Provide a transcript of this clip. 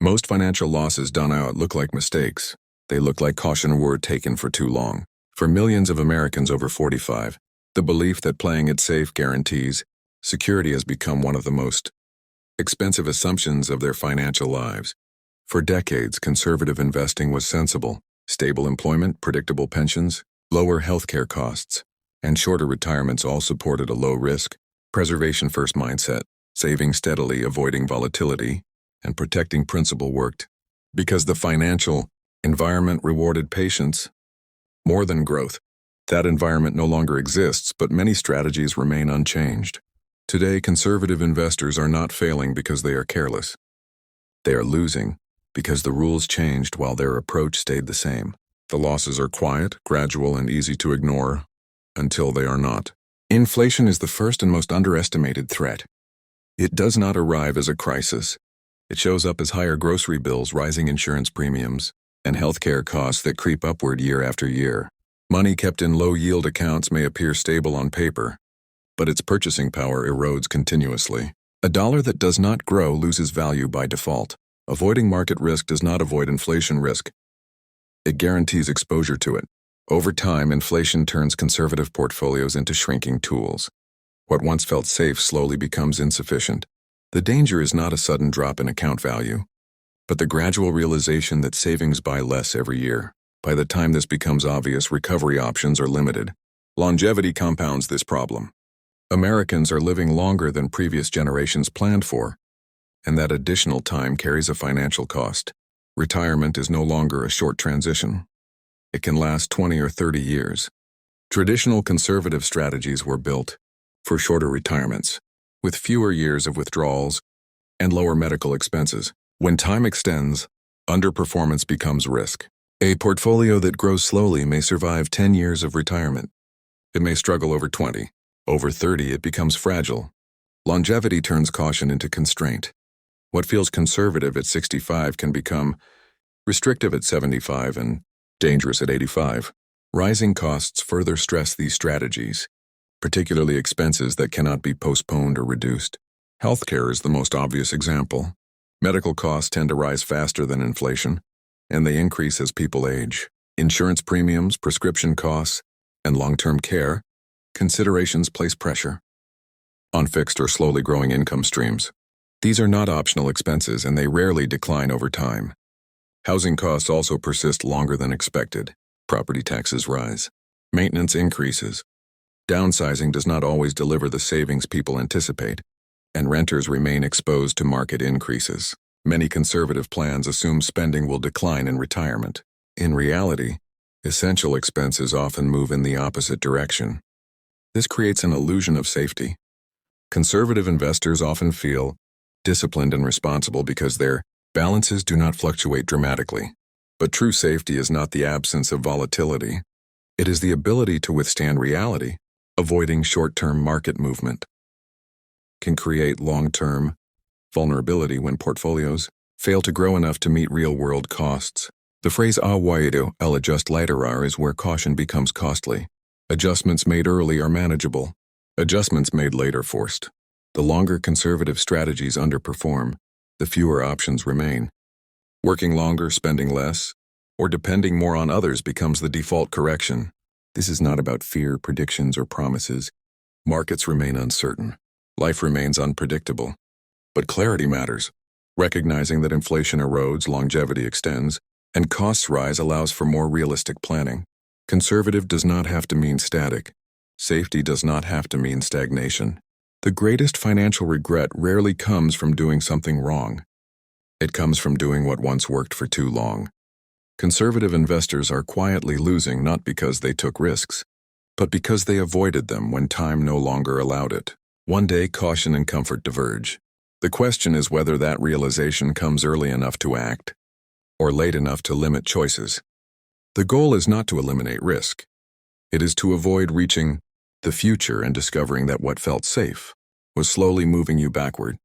Most financial losses don't look like mistakes. They look like caution word taken for too long. For millions of Americans over 45, the belief that playing it safe guarantees security has become one of the most expensive assumptions of their financial lives. For decades, conservative investing was sensible. Stable employment, predictable pensions, lower healthcare costs, and shorter retirements all supported a low-risk, preservation-first mindset. Saving steadily, avoiding volatility, and protecting principal worked because the financial environment rewarded patience more than growth. That environment no longer exists, but many strategies remain unchanged. Today, conservative investors are not failing because they are careless. They are losing because the rules changed while their approach stayed the same. The losses are quiet, gradual, and easy to ignore until they are not. Inflation is the first and most underestimated threat. It does not arrive as a crisis. It shows up as higher grocery bills, rising insurance premiums, and healthcare costs that creep upward year after year. Money kept in low-yield accounts may appear stable on paper, but its purchasing power erodes continuously. A dollar that does not grow loses value by default. Avoiding market risk does not avoid inflation risk. It guarantees exposure to it. Over time, inflation turns conservative portfolios into shrinking tools. What once felt safe slowly becomes insufficient. The danger is not a sudden drop in account value, but the gradual realization that savings buy less every year. By the time this becomes obvious, recovery options are limited. Longevity compounds this problem. Americans are living longer than previous generations planned for, and that additional time carries a financial cost. Retirement is no longer a short transition. It can last 20 or 30 years. Traditional conservative strategies were built for shorter retirements, with fewer years of withdrawals and lower medical expenses. When time extends, underperformance becomes risk. A portfolio that grows slowly may survive 10 years of retirement. It may struggle over 20. Over 30, it becomes fragile. Longevity turns caution into constraint. What feels conservative at 65 can become restrictive at 75 and dangerous at 85. Rising costs further stress these strategies, particularly expenses that cannot be postponed or reduced. Healthcare is the most obvious example. Medical costs tend to rise faster than inflation, and they increase as people age. Insurance premiums, prescription costs, and long-term care considerations place pressure on fixed or slowly growing income streams. These are not optional expenses, and they rarely decline over time. Housing costs also persist longer than expected. Property taxes rise. Maintenance increases. Downsizing does not always deliver the savings people anticipate, and renters remain exposed to market increases. Many conservative plans assume spending will decline in retirement. In reality, essential expenses often move in the opposite direction. This creates an illusion of safety. Conservative investors often feel disciplined and responsible because their balances do not fluctuate dramatically. But true safety is not the absence of volatility. It is the ability to withstand reality. Avoiding short-term market movement can create long-term vulnerability when portfolios fail to grow enough to meet real-world costs. The phrase I'll adjust later is where caution becomes costly. Adjustments made early are manageable. Adjustments made later forced. The longer conservative strategies underperform, the fewer options remain. Working longer, spending less, or depending more on others becomes the default correction. This is not about fear, predictions, or promises. Markets remain uncertain. Life remains unpredictable. But clarity matters. Recognizing that inflation erodes, longevity extends, and costs rise allows for more realistic planning. Conservative does not have to mean static. Safety does not have to mean stagnation. The greatest financial regret rarely comes from doing something wrong. It comes from doing what once worked for too long. Conservative investors are quietly losing not because they took risks, but because they avoided them when time no longer allowed it. One day, caution and comfort diverge. The question is whether that realization comes early enough to act, or late enough to limit choices. The goal is not to eliminate risk. It is to avoid reaching the future and discovering that what felt safe was slowly moving you backward.